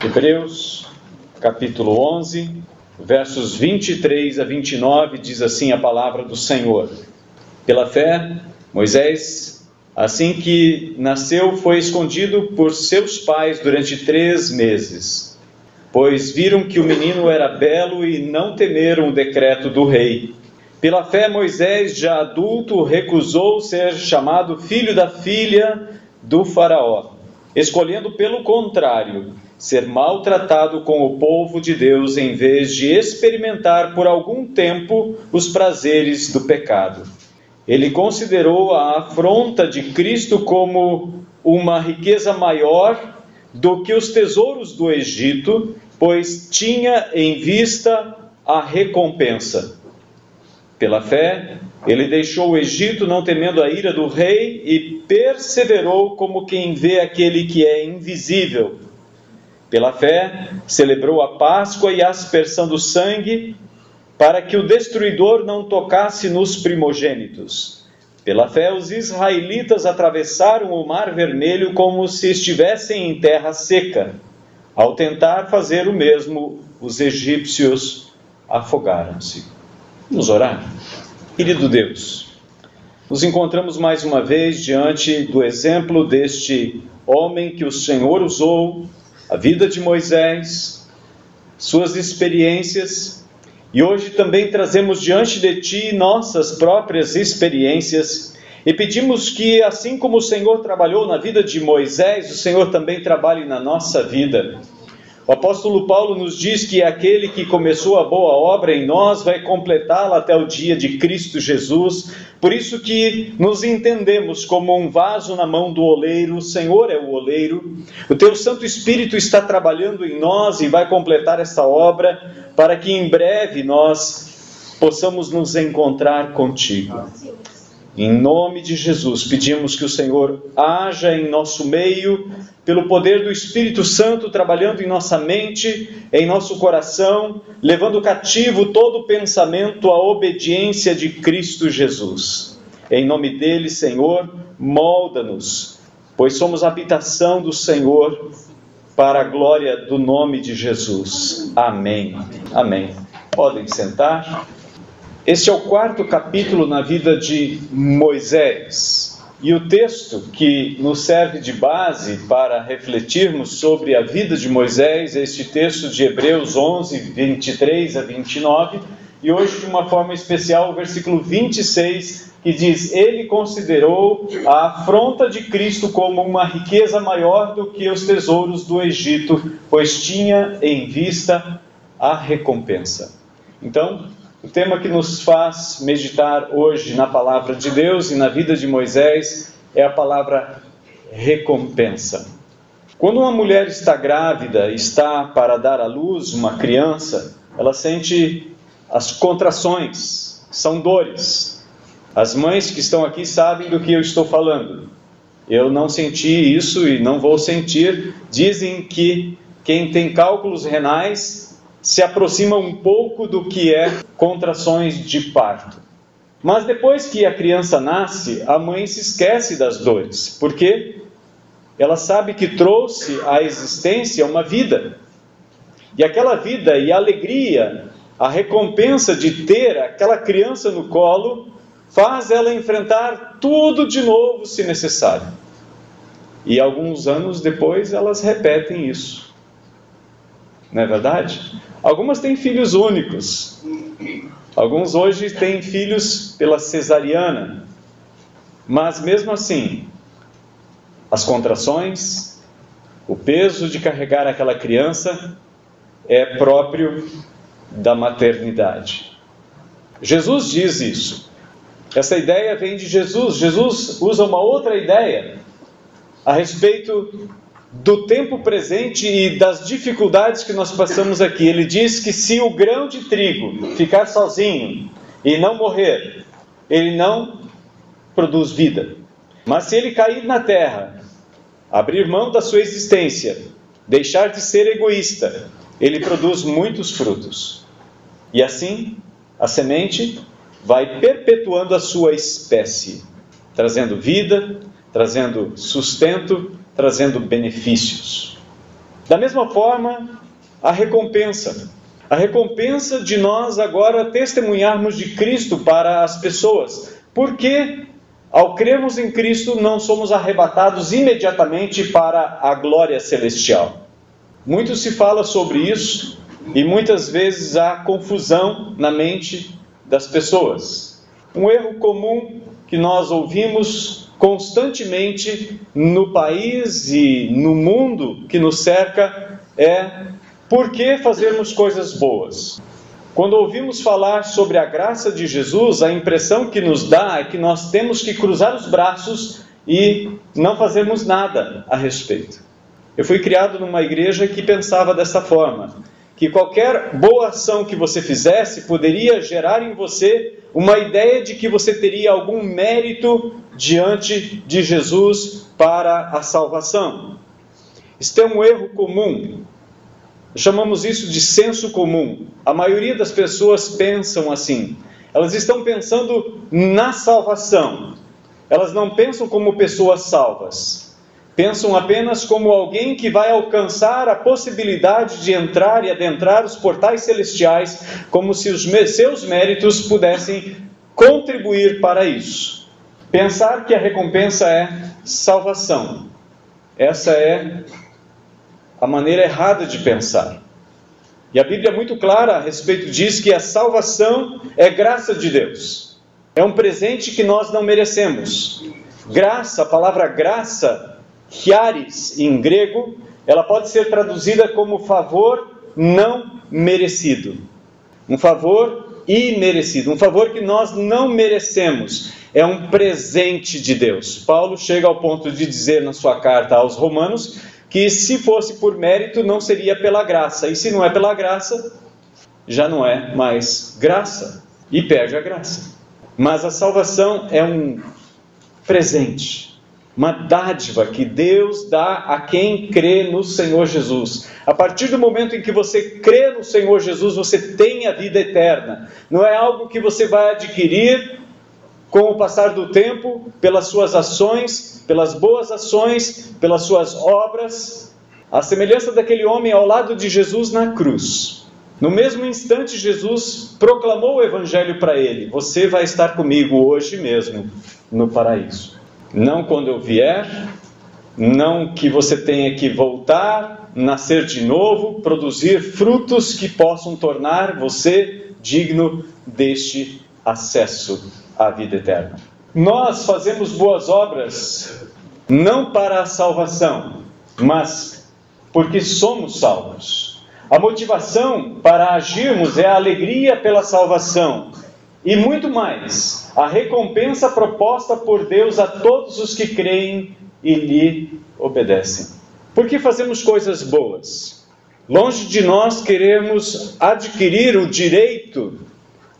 Hebreus, capítulo 11, versos 23 a 29, diz assim a palavra do Senhor. Pela fé, Moisés, assim que nasceu, foi escondido por seus pais durante 3 meses, pois viram que o menino era belo e não temeram o decreto do rei. Pela fé, Moisés, já adulto, recusou ser chamado filho da filha do faraó, escolhendo, pelo contrário, ser maltratado com o povo de Deus, em vez de experimentar por algum tempo os prazeres do pecado. Ele considerou a afronta de Cristo como uma riqueza maior do que os tesouros do Egito, pois tinha em vista a recompensa. Pela fé, ele deixou o Egito, não temendo a ira do rei, e perseverou como quem vê aquele que é invisível. Pela fé, celebrou a Páscoa e a aspersão do sangue, para que o destruidor não tocasse nos primogênitos. Pela fé, os israelitas atravessaram o Mar Vermelho como se estivessem em terra seca. Ao tentar fazer o mesmo, os egípcios afogaram-se. Vamos orar? Querido Deus, nos encontramos mais uma vez diante do exemplo deste homem que o Senhor usou, a vida de Moisés, suas experiências, e hoje também trazemos diante de Ti nossas próprias experiências e pedimos que, assim como o Senhor trabalhou na vida de Moisés, o Senhor também trabalhe na nossa vida. O apóstolo Paulo nos diz que aquele que começou a boa obra em nós vai completá-la até o dia de Cristo Jesus. Por isso que nos entendemos como um vaso na mão do oleiro. O Senhor é o oleiro. O Teu Santo Espírito está trabalhando em nós e vai completar essa obra para que em breve nós possamos nos encontrar contigo. Em nome de Jesus, pedimos que o Senhor haja em nosso meio, pelo poder do Espírito Santo, trabalhando em nossa mente, em nosso coração, levando cativo todo pensamento à obediência de Cristo Jesus. Em nome dele, Senhor, molda-nos, pois somos habitação do Senhor, para a glória do nome de Jesus. Amém. Amém. Podem sentar. Este é o 4º capítulo na vida de Moisés, e o texto que nos serve de base para refletirmos sobre a vida de Moisés é este texto de Hebreus 11, 23 a 29, e hoje de uma forma especial o versículo 26, que diz: Ele considerou a afronta de Cristo como uma riqueza maior do que os tesouros do Egito, pois tinha em vista a recompensa. Então, o tema que nos faz meditar hoje na palavra de Deus e na vida de Moisés é a palavra recompensa. Quando uma mulher está grávida, está para dar à luz uma criança, ela sente as contrações, são dores. As mães que estão aqui sabem do que eu estou falando. Eu não senti isso e não vou sentir. Dizem que quem tem cálculos renais se aproxima um pouco do que é contrações de parto. Mas depois que a criança nasce, a mãe se esquece das dores, porque ela sabe que trouxe à existência uma vida. E aquela vida e a alegria, a recompensa de ter aquela criança no colo, faz ela enfrentar tudo de novo, se necessário. E alguns anos depois elas repetem isso. Não é verdade? Algumas têm filhos únicos. Alguns hoje têm filhos pela cesariana. Mas mesmo assim, as contrações, o peso de carregar aquela criança é próprio da maternidade. Jesus diz isso. Essa ideia vem de Jesus. Jesus usa uma outra ideia a respeito do tempo presente e das dificuldades que nós passamos aqui. Ele diz que se o grão de trigo ficar sozinho e não morrer, ele não produz vida. Mas se ele cair na terra, abrir mão da sua existência, deixar de ser egoísta, ele produz muitos frutos. E assim, a semente vai perpetuando a sua espécie, trazendo vida, trazendo sustento, trazendo benefícios. Da mesma forma, a recompensa. A recompensa de nós agora testemunharmos de Cristo para as pessoas. Porque, ao crermos em Cristo, não somos arrebatados imediatamente para a glória celestial. Muito se fala sobre isso e muitas vezes há confusão na mente das pessoas. Um erro comum que nós ouvimos constantemente no país e no mundo que nos cerca é: por que fazermos coisas boas? Quando ouvimos falar sobre a graça de Jesus, a impressão que nos dá é que nós temos que cruzar os braços e não fazermos nada a respeito. Eu fui criado numa igreja que pensava dessa forma, que qualquer boa ação que você fizesse poderia gerar em você uma ideia de que você teria algum mérito diante de Jesus para a salvação. Isso é um erro comum. Chamamos isso de senso comum. A maioria das pessoas pensam assim. Elas estão pensando na salvação. Elas não pensam como pessoas salvas. Pensam apenas como alguém que vai alcançar a possibilidade de entrar e adentrar os portais celestiais, como se os seus méritos pudessem contribuir para isso. Pensar que a recompensa é salvação. Essa é a maneira errada de pensar. E a Bíblia é muito clara a respeito disso, que a salvação é graça de Deus. É um presente que nós não merecemos. Graça, a palavra graça, charis em grego, ela pode ser traduzida como favor não merecido. Um favor imerecido, um favor que nós não merecemos. É um presente de Deus. Paulo chega ao ponto de dizer na sua carta aos Romanos que se fosse por mérito não seria pela graça. E se não é pela graça, já não é mais graça. E perde a graça. Mas a salvação é um presente, uma dádiva que Deus dá a quem crê no Senhor Jesus. A partir do momento em que você crê no Senhor Jesus, você tem a vida eterna. Não é algo que você vai adquirir com o passar do tempo, pelas suas ações, pelas boas ações, pelas suas obras. A semelhança daquele homem ao lado de Jesus na cruz. No mesmo instante, Jesus proclamou o Evangelho para ele: você vai estar comigo hoje mesmo no paraíso. Não quando eu vier, não que você tenha que voltar, nascer de novo, produzir frutos que possam tornar você digno deste acesso à vida eterna. Nós fazemos boas obras não para a salvação, mas porque somos salvos. A motivação para agirmos é a alegria pela salvação e muito mais, a recompensa proposta por Deus a todos os que creem e lhe obedecem. Por que fazemos coisas boas? Longe de nós queremos adquirir o direito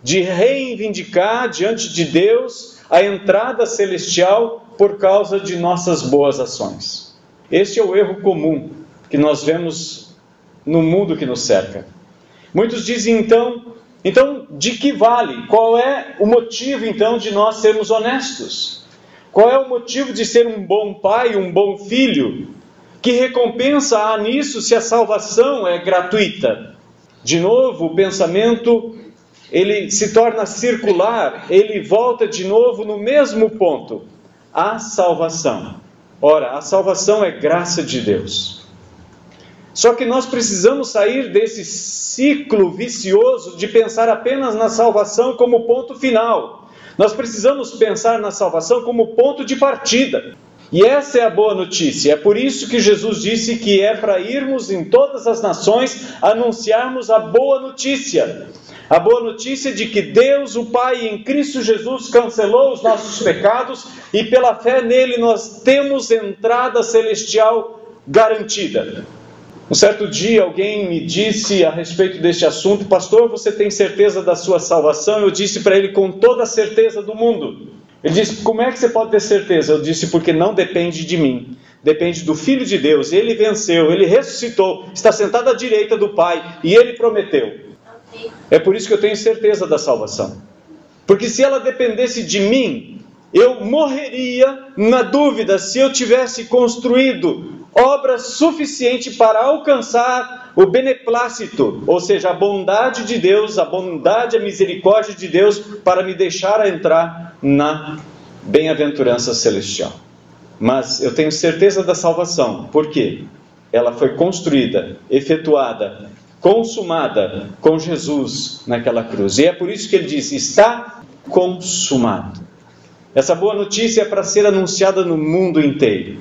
de reivindicar diante de Deus a entrada celestial por causa de nossas boas ações. Este é o erro comum que nós vemos no mundo que nos cerca. Muitos dizem então, de que vale? Qual é o motivo então de nós sermos honestos? Qual é o motivo de ser um bom pai, um bom filho? Que recompensa há nisso se a salvação é gratuita? De novo, o pensamento ele se torna circular, ele volta de novo no mesmo ponto. A salvação. Ora, a salvação é graça de Deus. Só que nós precisamos sair desse ciclo vicioso de pensar apenas na salvação como ponto final. Nós precisamos pensar na salvação como ponto de partida. E essa é a boa notícia. É por isso que Jesus disse que é para irmos em todas as nações anunciarmos a boa notícia. A boa notícia de que Deus, o Pai, em Cristo Jesus, cancelou os nossos pecados e pela fé nele nós temos entrada celestial garantida. Um certo dia alguém me disse a respeito deste assunto: pastor, você tem certeza da sua salvação? Eu disse para ele: com toda a certeza do mundo. Ele disse: como é que você pode ter certeza? Eu disse: porque não depende de mim, depende do Filho de Deus. Ele venceu, ele ressuscitou, está sentado à direita do Pai e ele prometeu. É por isso que eu tenho certeza da salvação. Porque se ela dependesse de mim, eu morreria na dúvida se eu tivesse construído obra suficiente para alcançar o beneplácito, ou seja, a bondade de Deus, a bondade e a misericórdia de Deus para me deixar entrar na bem-aventurança celestial. Mas eu tenho certeza da salvação. Por quê? Ela foi construída, efetuada, consumada com Jesus naquela cruz. E é por isso que ele diz, está consumado. Essa boa notícia é para ser anunciada no mundo inteiro.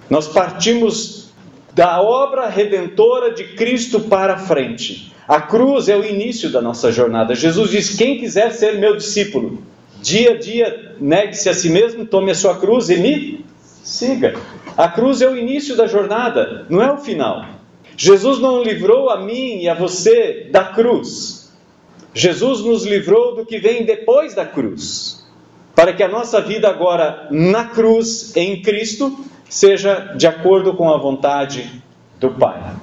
Nós partimos da obra redentora de Cristo para frente. A cruz é o início da nossa jornada. Jesus diz, quem quiser ser meu discípulo, dia a dia negue-se a si mesmo, tome a sua cruz e me siga. A cruz é o início da jornada, não é o final. Jesus não livrou a mim e a você da cruz. Jesus nos livrou do que vem depois da cruz, para que a nossa vida agora na cruz, em Cristo, seja de acordo com a vontade do Pai.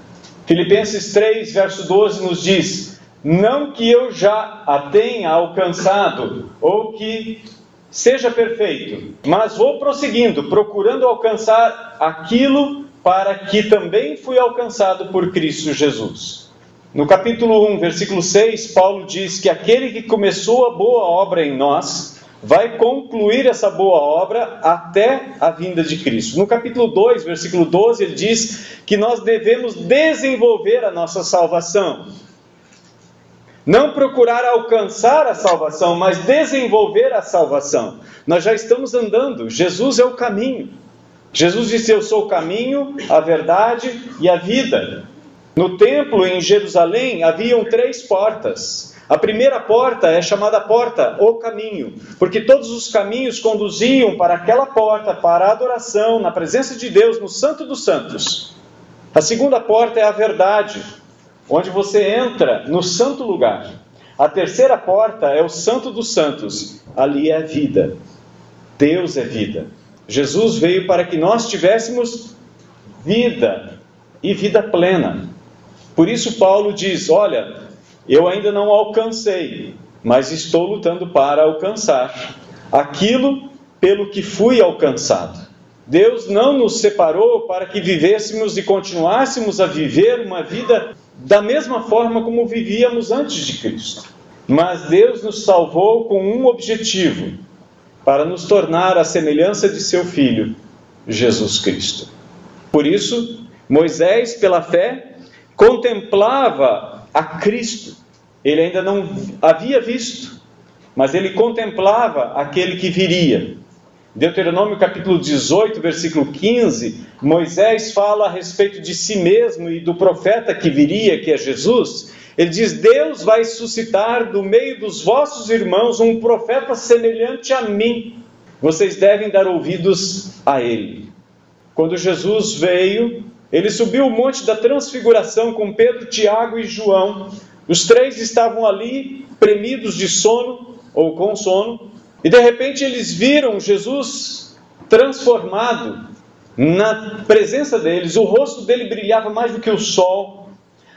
Filipenses 3, verso 12 nos diz, não que eu já a tenha alcançado, ou que seja perfeito, mas vou prosseguindo, procurando alcançar aquilo para que também fui alcançado por Cristo Jesus. No capítulo 1, versículo 6, Paulo diz que aquele que começou a boa obra em nós, vai concluir essa boa obra até a vinda de Cristo. No capítulo 2, versículo 12, ele diz que nós devemos desenvolver a nossa salvação. Não procurar alcançar a salvação, mas desenvolver a salvação. Nós já estamos andando, Jesus é o caminho. Jesus disse, eu sou o caminho, a verdade e a vida. No templo em Jerusalém haviam 3 portas. A primeira porta é chamada porta, o caminho, porque todos os caminhos conduziam para aquela porta, para a adoração, na presença de Deus, no Santo dos Santos. A segunda porta é a verdade, onde você entra no santo lugar. A terceira porta é o Santo dos Santos, ali é a vida. Deus é vida. Jesus veio para que nós tivéssemos vida, e vida plena. Por isso Paulo diz, olha, eu ainda não alcancei, mas estou lutando para alcançar aquilo pelo que fui alcançado. Deus não nos separou para que vivêssemos e continuássemos a viver uma vida da mesma forma como vivíamos antes de Cristo. Mas Deus nos salvou com um objetivo, para nos tornar a semelhança de seu Filho, Jesus Cristo. Por isso, Moisés, pela fé, contemplava a Cristo. Ele ainda não havia visto, mas ele contemplava aquele que viria. Deuteronômio capítulo 18, versículo 15, Moisés fala a respeito de si mesmo e do profeta que viria, que é Jesus. Ele diz, Deus vai suscitar do meio dos vossos irmãos um profeta semelhante a mim. Vocês devem dar ouvidos a ele. Quando Jesus veio, ele subiu o monte da transfiguração com Pedro, Tiago e João. Os 3 estavam ali, premidos de sono, ou com sono, e de repente eles viram Jesus transformado na presença deles. O rosto dele brilhava mais do que o sol.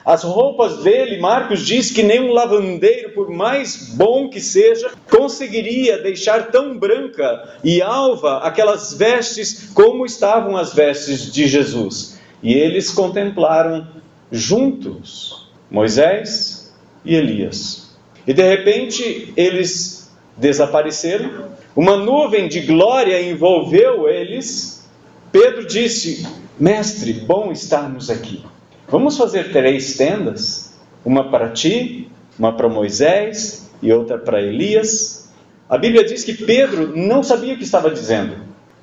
As roupas dele, Marcos diz que nem um lavandeiro, por mais bom que seja, conseguiria deixar tão branca e alva aquelas vestes como estavam as vestes de Jesus. E eles contemplaram juntos Moisés e Elias. E de repente eles desapareceram, uma nuvem de glória envolveu eles. Pedro disse, mestre, bom estarmos aqui. Vamos fazer 3 tendas, uma para ti, uma para Moisés e outra para Elias. A Bíblia diz que Pedro não sabia o que estava dizendo.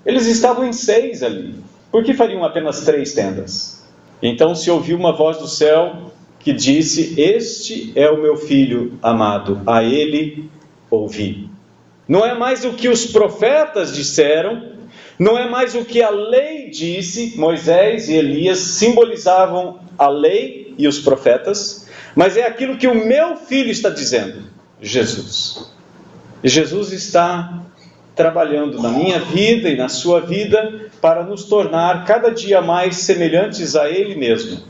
Eles estavam em 6 ali. Por que fariam apenas 3 tendas? Então se ouviu uma voz do céu que disse, este é o meu filho amado, a ele ouvi. Não é mais o que os profetas disseram, não é mais o que a lei disse. Moisés e Elias simbolizavam a lei e os profetas, mas é aquilo que o meu filho está dizendo, Jesus. E Jesus está trabalhando na minha vida e na sua vida para nos tornar cada dia mais semelhantes a Ele mesmo.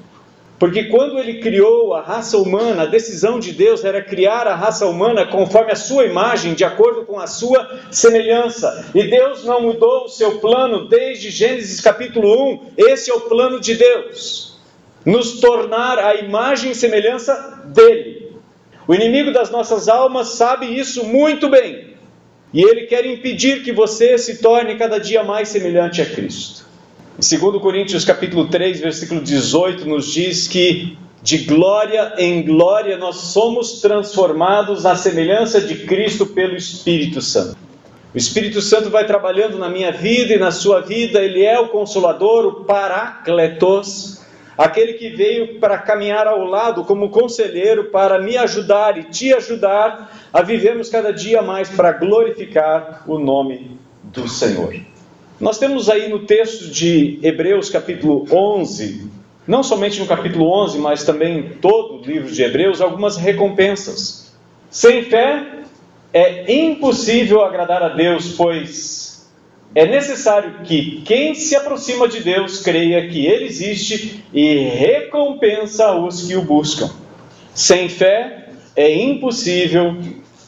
Porque quando ele criou a raça humana, a decisão de Deus era criar a raça humana conforme a sua imagem, de acordo com a sua semelhança. E Deus não mudou o seu plano desde Gênesis capítulo 1. Esse é o plano de Deus: nos tornar a imagem e semelhança dele. O inimigo das nossas almas sabe isso muito bem. E ele quer impedir que você se torne cada dia mais semelhante a Cristo. Em 2 Coríntios capítulo 3, versículo 18, nos diz que de glória em glória nós somos transformados na semelhança de Cristo pelo Espírito Santo. O Espírito Santo vai trabalhando na minha vida e na sua vida. Ele é o Consolador, o Parácletos, aquele que veio para caminhar ao lado como conselheiro, para me ajudar e te ajudar a vivermos cada dia mais para glorificar o nome do Senhor. Nós temos aí no texto de Hebreus capítulo 11, não somente no capítulo 11, mas também em todo o livro de Hebreus, algumas recompensas. Sem fé é impossível agradar a Deus, pois é necessário que quem se aproxima de Deus creia que Ele existe e recompensa os que o buscam. Sem fé é impossível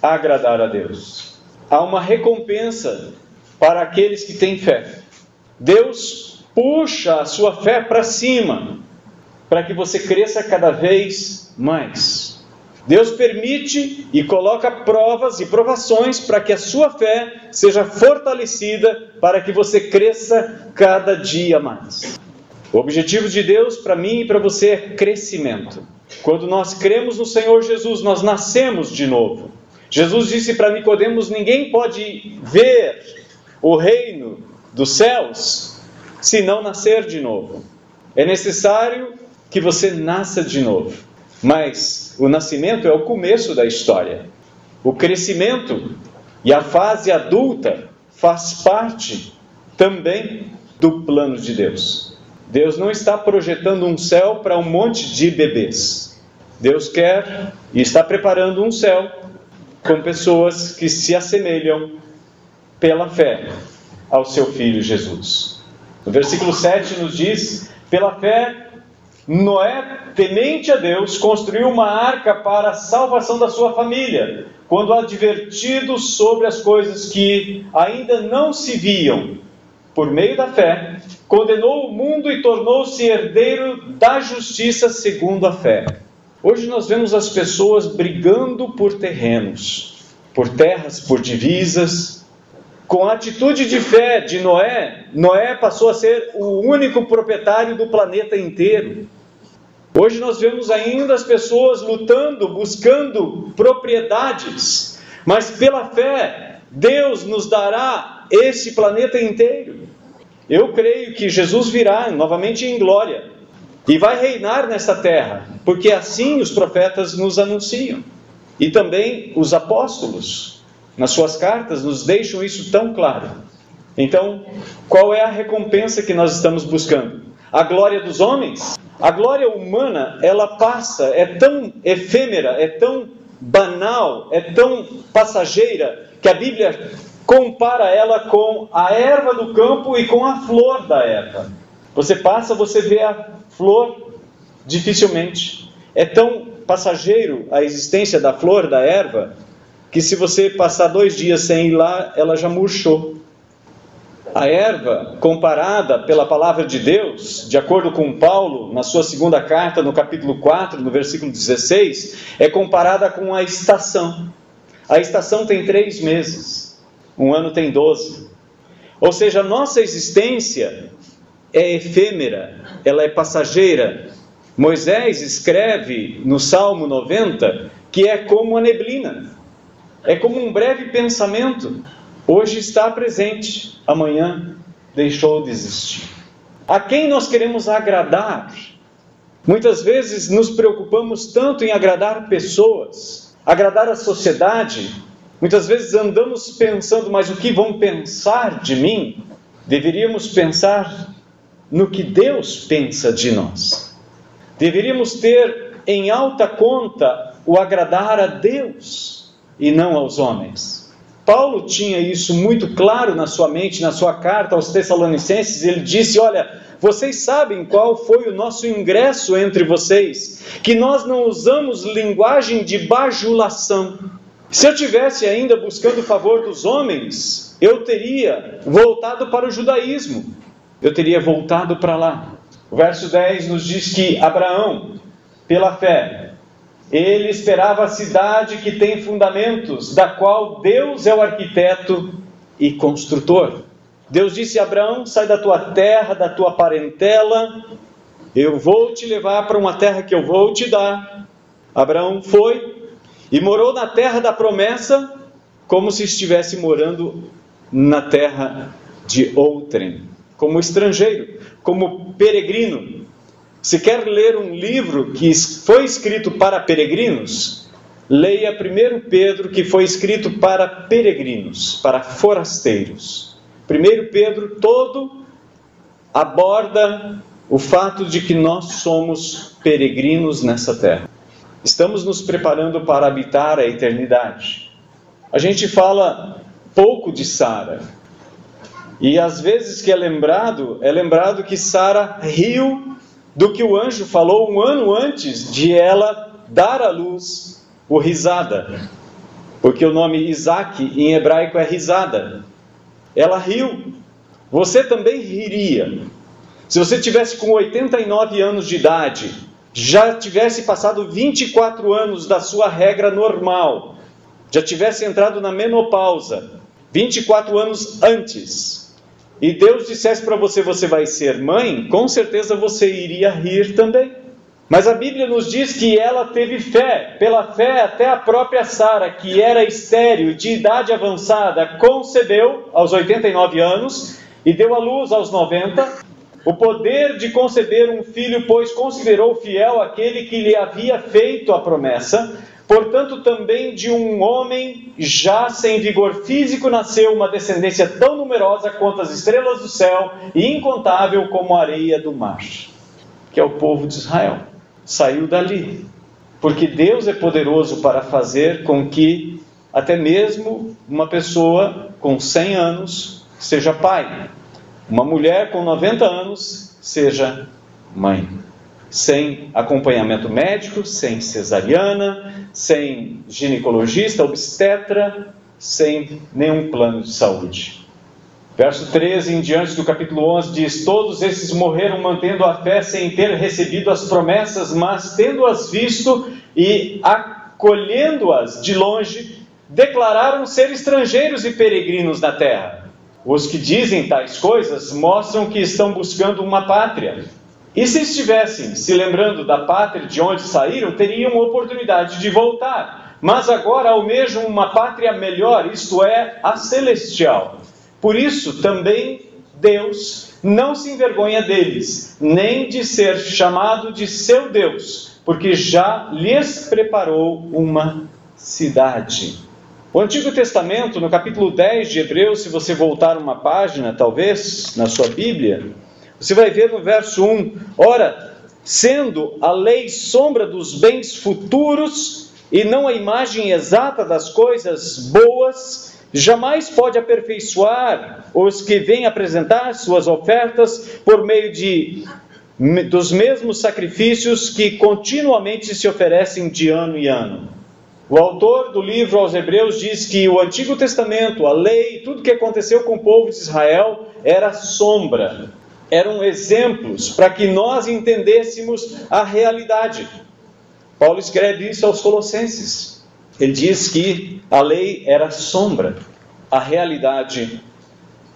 agradar a Deus. Há uma recompensa para aqueles que têm fé. Deus puxa a sua fé para cima, para que você cresça cada vez mais. Deus permite e coloca provas e provações para que a sua fé seja fortalecida, para que você cresça cada dia mais. O objetivo de Deus para mim e para você é crescimento. Quando nós cremos no Senhor Jesus, nós nascemos de novo. Jesus disse para Nicodemos: ninguém pode ver o reino dos céus se não nascer de novo. É necessário que você nasça de novo. Mas o nascimento é o começo da história. O crescimento e a fase adulta faz parte também do plano de Deus. Deus não está projetando um céu para um monte de bebês. Deus quer e está preparando um céu com pessoas que se assemelham pela fé ao seu Filho Jesus. No versículo 7 nos diz: pela fé, Noé, temente a Deus, construiu uma arca para a salvação da sua família, quando advertido sobre as coisas que ainda não se viam. Por meio da fé, condenou o mundo e tornou-se herdeiro da justiça segundo a fé. Hoje nós vemos as pessoas brigando por terrenos, por terras, por divisas. Com a atitude de fé de Noé, Noé passou a ser o único proprietário do planeta inteiro. Hoje nós vemos ainda as pessoas lutando, buscando propriedades, mas pela fé, Deus nos dará esse planeta inteiro. Eu creio que Jesus virá novamente em glória e vai reinar nessa terra, porque assim os profetas nos anunciam. E também os apóstolos, nas suas cartas, nos deixam isso tão claro. Então, qual é a recompensa que nós estamos buscando? A glória dos homens? A glória humana, ela passa, é tão efêmera, é tão banal, é tão passageira, que a Bíblia compara ela com a erva do campo e com a flor da erva. Você passa, você vê a flor dificilmente. É tão passageiro a existência da flor, da erva, que se você passar 2 dias sem ir lá, ela já murchou. A erva, comparada pela palavra de Deus, de acordo com Paulo, na sua segunda carta, no capítulo 4, no versículo 16, é comparada com a estação. A estação tem 3 meses, um ano tem 12. Ou seja, a nossa existência é efêmera, ela é passageira. Moisés escreve no Salmo 90 que é como a neblina. É como um breve pensamento. Hoje está presente, amanhã deixou de existir. A quem nós queremos agradar? Muitas vezes nos preocupamos tanto em agradar pessoas, agradar a sociedade. Muitas vezes andamos pensando, mas o que vão pensar de mim? Deveríamos pensar no que Deus pensa de nós. Deveríamos ter em alta conta o agradar a Deus e não aos homens. Paulo tinha isso muito claro na sua mente, na sua carta aos Tessalonicenses. Ele disse: olha, vocês sabem qual foi o nosso ingresso entre vocês, que nós não usamos linguagem de bajulação. Se eu tivesse ainda buscando o favor dos homens, eu teria voltado para o judaísmo, eu teria voltado para lá. O verso 10 nos diz que Abraão, pela fé, ele esperava a cidade que tem fundamentos, da qual Deus é o arquiteto e construtor. Deus disse a Abraão: sai da tua terra, da tua parentela, eu vou te levar para uma terra que eu vou te dar. Abraão foi e morou na terra da promessa, como se estivesse morando na terra de outrem, como estrangeiro, como peregrino. Se quer ler um livro que foi escrito para peregrinos, leia 1 Pedro, que foi escrito para peregrinos, para forasteiros. 1 Pedro todo aborda o fato de que nós somos peregrinos nessa terra. Estamos nos preparando para habitar a eternidade. A gente fala pouco de Sara. E às vezes que é lembrado que Sara riu do que o anjo falou um ano antes de ela dar à luz o risada. Porque o nome Isaac em hebraico é risada. Ela riu. Você também riria. Se você tivesse com 89 anos de idade, já tivesse passado 24 anos da sua regra normal, já tivesse entrado na menopausa, 24 anos antes, e Deus dissesse para você: você vai ser mãe, com certeza você iria rir também. Mas a Bíblia nos diz que ela teve fé. Pela fé, até a própria Sara, que era estéril, de idade avançada, concebeu aos 89 anos e deu à luz aos 90. O poder de conceber um filho, pois considerou fiel aquele que lhe havia feito a promessa. Portanto, também de um homem já sem vigor físico nasceu uma descendência tão numerosa quanto as estrelas do céu e incontável como a areia do mar. Que é o povo de Israel. Saiu dali. Porque Deus é poderoso para fazer com que até mesmo uma pessoa com 100 anos seja pai. Uma mulher com 90 anos seja mãe. Sem acompanhamento médico, sem cesariana, sem ginecologista, obstetra, sem nenhum plano de saúde. Verso 13 em diante do capítulo 11 diz: todos esses morreram mantendo a fé sem ter recebido as promessas, mas tendo-as visto e acolhendo-as de longe, declararam ser estrangeiros e peregrinos na terra. Os que dizem tais coisas mostram que estão buscando uma pátria. E se estivessem se lembrando da pátria de onde saíram, teriam oportunidade de voltar. Mas agora almejam uma pátria melhor, isto é, a celestial. Por isso também Deus não se envergonha deles, nem de ser chamado de seu Deus, porque já lhes preparou uma cidade. O Antigo Testamento, no capítulo 10 de Hebreus, se você voltar uma página, talvez, na sua Bíblia, você vai ver no verso 1, ora, sendo a lei sombra dos bens futuros e não a imagem exata das coisas boas, jamais pode aperfeiçoar os que vêm apresentar suas ofertas por meio dos mesmos sacrifícios que continuamente se oferecem de ano em ano. O autor do livro aos Hebreus diz que o Antigo Testamento, a lei, tudo que aconteceu com o povo de Israel era sombra. Eram exemplos para que nós entendêssemos a realidade. Paulo escreve isso aos Colossenses. Ele diz que a lei era sombra. A realidade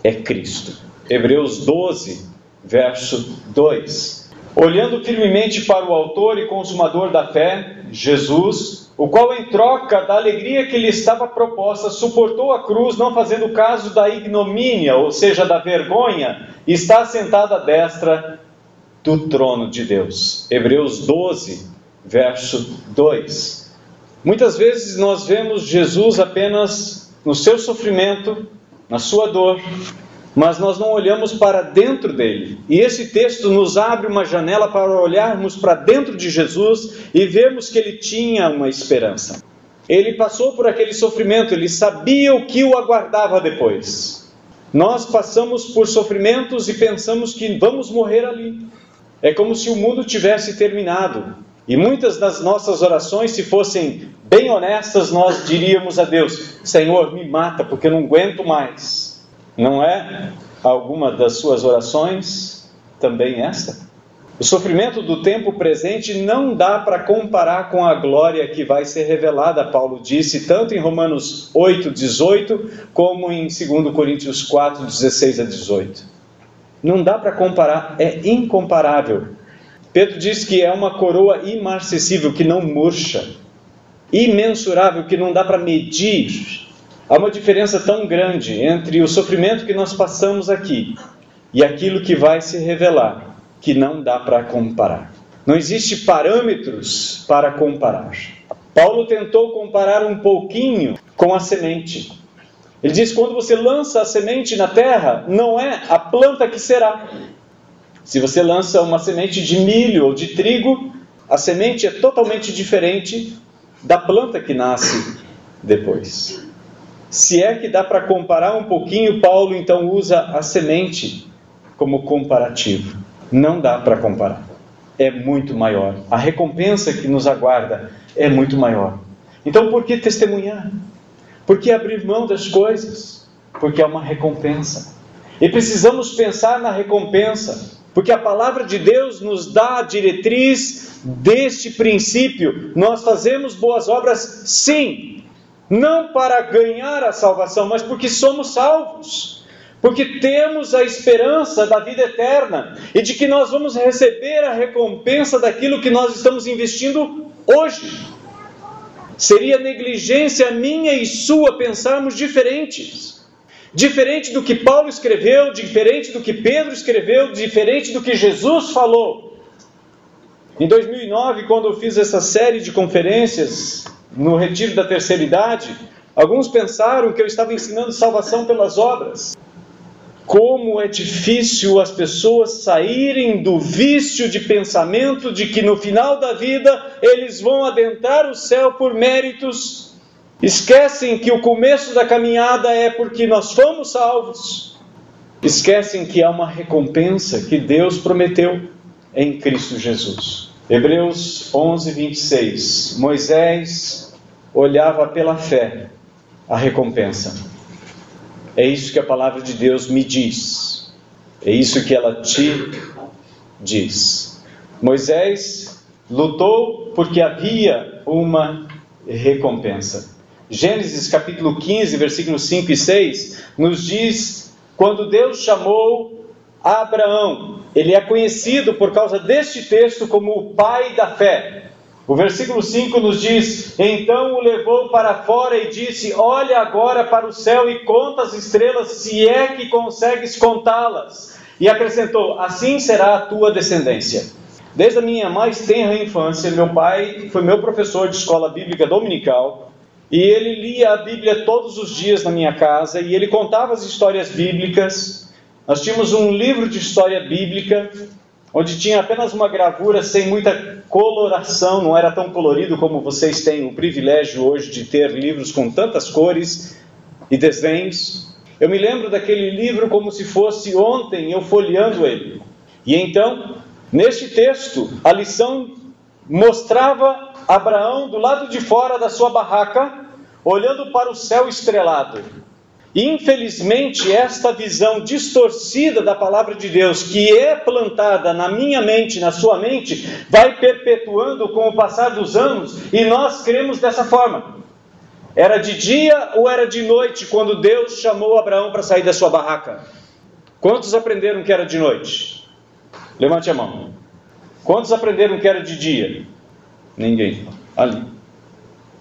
é Cristo. Hebreus 12, verso 2. Olhando firmemente para o autor e consumador da fé, Jesus, o qual em troca da alegria que lhe estava proposta, suportou a cruz, não fazendo caso da ignomínia, ou seja, da vergonha, e está sentado à destra do trono de Deus. Hebreus 12, verso 2. Muitas vezes nós vemos Jesus apenas no seu sofrimento, na sua dor, mas nós não olhamos para dentro dele. E esse texto nos abre uma janela para olharmos para dentro de Jesus e vermos que ele tinha uma esperança. Ele passou por aquele sofrimento, ele sabia o que o aguardava depois. Nós passamos por sofrimentos e pensamos que vamos morrer ali. É como se o mundo tivesse terminado. E muitas das nossas orações, se fossem bem honestas, nós diríamos a Deus: Senhor, me mata, porque eu não aguento mais. Não é alguma das suas orações também esta? O sofrimento do tempo presente não dá para comparar com a glória que vai ser revelada, Paulo disse, tanto em Romanos 8:18, como em 2 Coríntios 4:16 a 18. Não dá para comparar, é incomparável. Pedro diz que é uma coroa imarcessível, que não murcha, imensurável, que não dá para medir. Há uma diferença tão grande entre o sofrimento que nós passamos aqui e aquilo que vai se revelar, que não dá para comparar. Não existe parâmetros para comparar. Paulo tentou comparar um pouquinho com a semente. Ele diz: quando você lança a semente na terra, não é a planta que será. Se você lança uma semente de milho ou de trigo, a semente é totalmente diferente da planta que nasce depois. Se é que dá para comparar um pouquinho, Paulo então usa a semente como comparativo. Não dá para comparar. É muito maior. A recompensa que nos aguarda é muito maior. Então, por que testemunhar? Por que abrir mão das coisas? Porque é uma recompensa. E precisamos pensar na recompensa, porque a palavra de Deus nos dá a diretriz deste princípio. Nós fazemos boas obras, sim, não para ganhar a salvação, mas porque somos salvos. Porque temos a esperança da vida eterna e de que nós vamos receber a recompensa daquilo que nós estamos investindo hoje. Seria negligência minha e sua pensarmos diferentes. Diferente do que Paulo escreveu, diferente do que Pedro escreveu, diferente do que Jesus falou. Em 2009, quando eu fiz essa série de conferências no Retiro da Terceira Idade, alguns pensaram que eu estava ensinando salvação pelas obras. Como é difícil as pessoas saírem do vício de pensamento de que no final da vida eles vão adentrar o céu por méritos. Esquecem que o começo da caminhada é porque nós fomos salvos. Esquecem que há uma recompensa que Deus prometeu em Cristo Jesus. Hebreus 11:26. Moisés olhava pela fé a recompensa. É isso que a palavra de Deus me diz. É isso que ela te diz. Moisés lutou porque havia uma recompensa. Gênesis capítulo 15, versículos 5 e 6, nos diz, quando Deus chamou Abraão, ele é conhecido por causa deste texto como o pai da fé. O versículo 5 nos diz: então o levou para fora e disse: olha agora para o céu e conta as estrelas, se é que consegues contá-las. E acrescentou: assim será a tua descendência. Desde a minha mais tenra infância, meu pai foi meu professor de escola bíblica dominical, e ele lia a Bíblia todos os dias na minha casa, e ele contava as histórias bíblicas. Nós tínhamos um livro de história bíblica, onde tinha apenas uma gravura sem muita coloração, não era tão colorido como vocês têm o privilégio hoje de ter livros com tantas cores e desenhos. Eu me lembro daquele livro como se fosse ontem, eu folheando ele. E então, neste texto, a lição mostrava Abraão do lado de fora da sua barraca, olhando para o céu estrelado. E infelizmente esta visão distorcida da palavra de Deus, que é plantada na minha mente, na sua mente, vai perpetuando com o passar dos anos, e nós cremos dessa forma. Era de dia ou era de noite quando Deus chamou Abraão para sair da sua barraca? Quantos aprenderam que era de noite? Levante a mão. Quantos aprenderam que era de dia? Ninguém. Ali.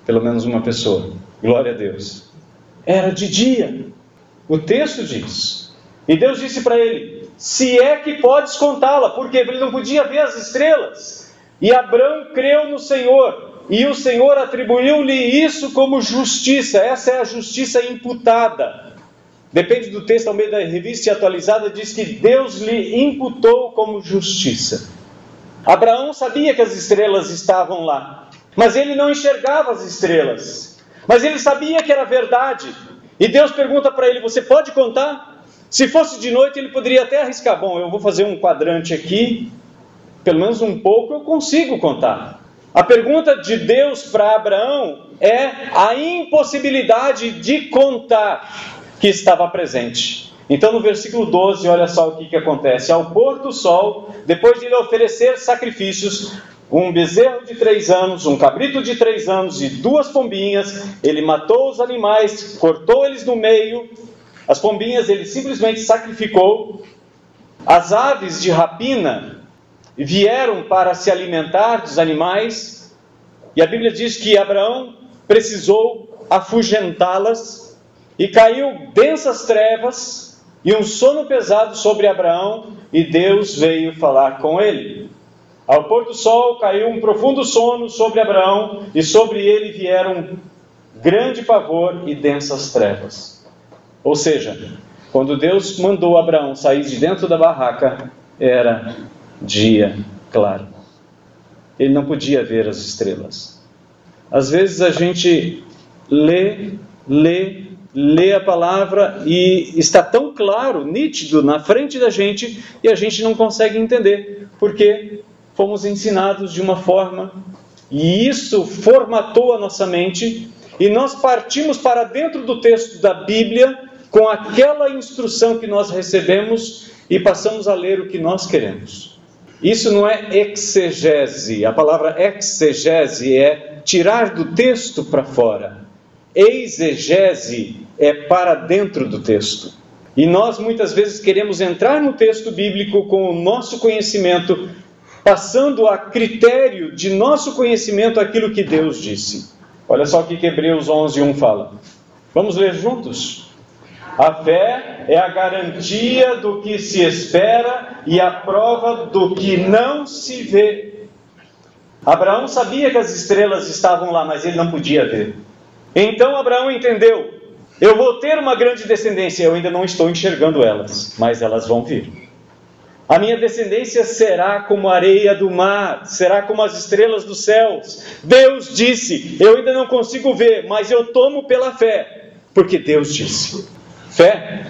Pelo menos uma pessoa. Glória a Deus. Era de dia. O texto diz. E Deus disse para ele: se é que podes contá-la, porque ele não podia ver as estrelas. E Abraão creu no Senhor, e o Senhor atribuiu-lhe isso como justiça. Essa é a justiça imputada. Depende do texto, ao meio da revista atualizada, diz que Deus lhe imputou como justiça. Abraão sabia que as estrelas estavam lá, mas ele não enxergava as estrelas. Mas ele sabia que era verdade. E Deus pergunta para ele: você pode contar? Se fosse de noite, ele poderia até arriscar: bom, eu vou fazer um quadrante aqui, pelo menos um pouco eu consigo contar. A pergunta de Deus para Abraão é a impossibilidade de contar que estava presente. Então no versículo 12, olha só o que acontece. Ao pôr do sol, depois de lhe oferecer sacrifícios, um bezerro de 3 anos, um cabrito de 3 anos e 2 pombinhas, ele matou os animais, cortou eles no meio. As pombinhas ele simplesmente sacrificou. As aves de rapina vieram para se alimentar dos animais, e a Bíblia diz que Abraão precisou afugentá-las, e caiu densas trevas e um sono pesado sobre Abraão, e Deus veio falar com ele. Ao pôr do sol caiu um profundo sono sobre Abraão, e sobre ele vieram grande pavor e densas trevas. Ou seja, quando Deus mandou Abraão sair de dentro da barraca, era dia claro. Ele não podia ver as estrelas. Às vezes a gente lê a palavra e está tão claro, nítido na frente da gente, e a gente não consegue entender, porque fomos ensinados de uma forma, e isso formatou a nossa mente, e nós partimos para dentro do texto da Bíblia com aquela instrução que nós recebemos e passamos a ler o que nós queremos. Isso não é exegese. A palavra exegese é tirar do texto para fora. Exegese é para dentro do texto. E nós muitas vezes queremos entrar no texto bíblico com o nosso conhecimento, passando a critério de nosso conhecimento aquilo que Deus disse. Olha só o que Hebreus 11:1 fala. Vamos ler juntos? A fé é a garantia do que se espera e a prova do que não se vê. Abraão sabia que as estrelas estavam lá, mas ele não podia ver. Então Abraão entendeu: eu vou ter uma grande descendência, eu ainda não estou enxergando elas, mas elas vão vir. A minha descendência será como a areia do mar, será como as estrelas dos céus. Deus disse, eu ainda não consigo ver, mas eu tomo pela fé, porque Deus disse. Fé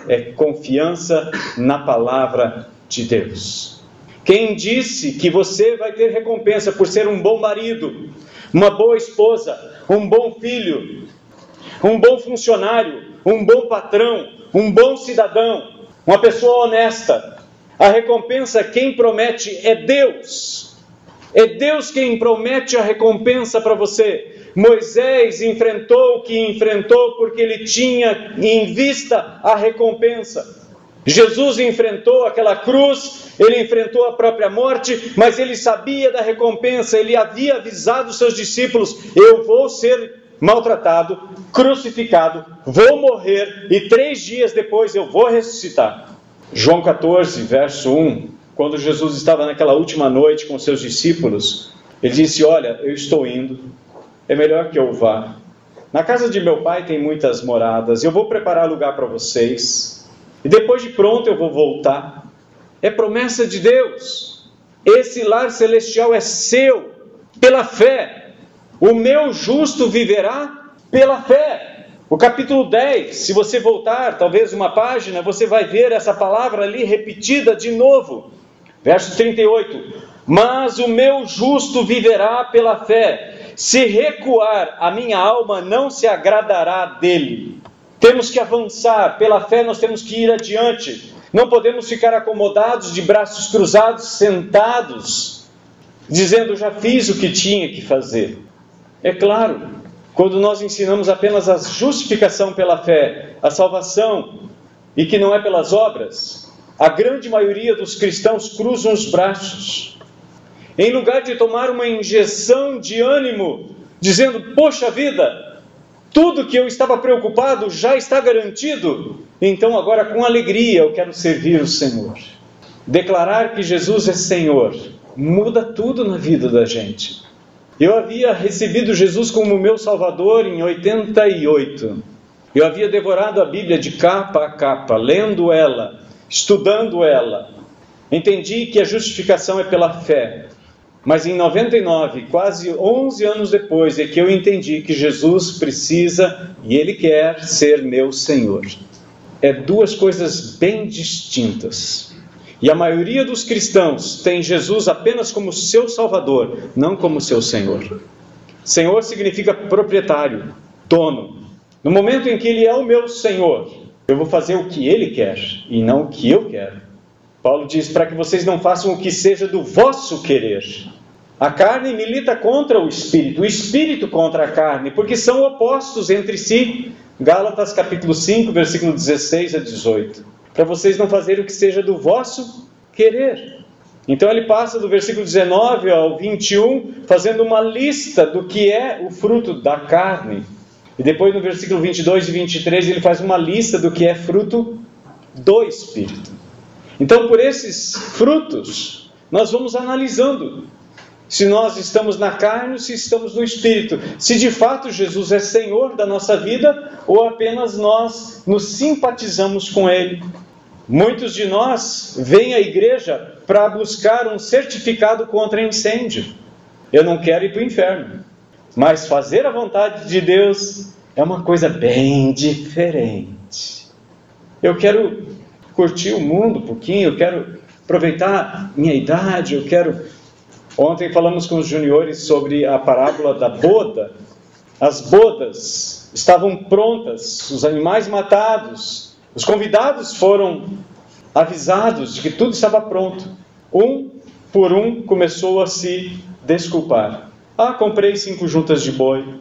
é confiança na palavra de Deus. Quem disse que você vai ter recompensa por ser um bom marido, uma boa esposa, um bom filho, um bom funcionário, um bom patrão, um bom cidadão, uma pessoa honesta? A recompensa, quem promete é Deus. É Deus quem promete a recompensa para você. Moisés enfrentou o que enfrentou porque ele tinha em vista a recompensa. Jesus enfrentou aquela cruz, ele enfrentou a própria morte, mas ele sabia da recompensa. Ele havia avisado os seus discípulos: eu vou ser maltratado, crucificado, vou morrer e 3 dias depois eu vou ressuscitar. João 14, verso 1, quando Jesus estava naquela última noite com seus discípulos, ele disse: olha, eu estou indo, é melhor que eu vá. Na casa de meu pai tem muitas moradas, eu vou preparar lugar para vocês, e depois de pronto eu vou voltar. É promessa de Deus. Esse lar celestial é seu, pela fé. O meu justo viverá pela fé. O capítulo 10, se você voltar talvez uma página, você vai ver essa palavra ali repetida de novo. Verso 38. Mas o meu justo viverá pela fé. Se recuar, a minha alma não se agradará dele. Temos que avançar, pela fé nós temos que ir adiante. Não podemos ficar acomodados, de braços cruzados, sentados, dizendo: já fiz o que tinha que fazer. É claro, quando nós ensinamos apenas a justificação pela fé, a salvação, e que não é pelas obras, a grande maioria dos cristãos cruzam os braços. Em lugar de tomar uma injeção de ânimo, dizendo: poxa vida, tudo que eu estava preocupado já está garantido, então agora com alegria eu quero servir o Senhor. Declarar que Jesus é Senhor muda tudo na vida da gente. Eu havia recebido Jesus como meu Salvador em 88. Eu havia devorado a Bíblia de capa a capa, lendo ela, estudando ela. Entendi que a justificação é pela fé. Mas em 99, quase 11 anos depois, é que eu entendi que Jesus precisa e Ele quer ser meu Senhor. É duas coisas bem distintas. E a maioria dos cristãos tem Jesus apenas como seu Salvador, não como seu Senhor. Senhor significa proprietário, dono. No momento em que Ele é o meu Senhor, eu vou fazer o que Ele quer e não o que eu quero. Paulo diz, para que vocês não façam o que seja do vosso querer. A carne milita contra o espírito contra a carne, porque são opostos entre si. Gálatas capítulo 5, versículo 16 a 18. Para vocês não fazerem o que seja do vosso querer. Então ele passa do versículo 19 ao 21, fazendo uma lista do que é o fruto da carne. E depois no versículo 22 e 23 ele faz uma lista do que é fruto do Espírito. Então por esses frutos, nós vamos analisando se nós estamos na carne ou se estamos no Espírito. Se de fato Jesus é Senhor da nossa vida ou apenas nós nos simpatizamos com Ele. Muitos de nós vêm à igreja para buscar um certificado contra incêndio. Eu não quero ir para o inferno. Mas fazer a vontade de Deus é uma coisa bem diferente. Eu quero curtir o mundo um pouquinho, eu quero aproveitar minha idade, eu quero... Ontem falamos com os juniores sobre a parábola da boda. As bodas estavam prontas, os animais matados. Os convidados foram avisados de que tudo estava pronto. Um por um começou a se desculpar. Comprei 5 juntas de boi.